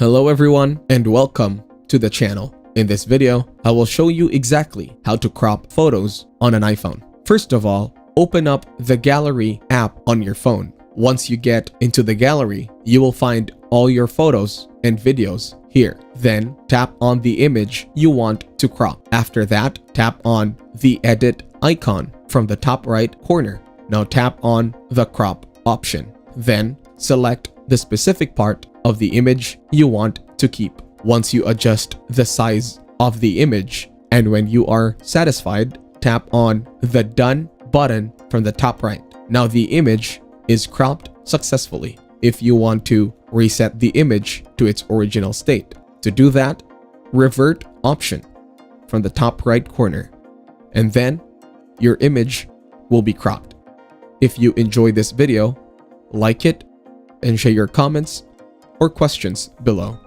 Hello everyone and welcome to the channel. In this video, I will show you exactly how to crop photos on an iPhone. First of all, open up the Gallery app on your phone. Once you get into the gallery, you will find all your photos and videos here. Then tap on the image you want to crop. After that, tap on the edit icon from the top right corner. Now tap on the crop option. Then select the specific part of the image you want to keep. Once you adjust the size of the image and when you are satisfied, tap on the Done button from the top right. Now the image is cropped successfully. If you want to reset the image to its original state, to do that, revert option from the top right corner, and then your image will be cropped. If you enjoyed this video, like it and share your comments or questions below.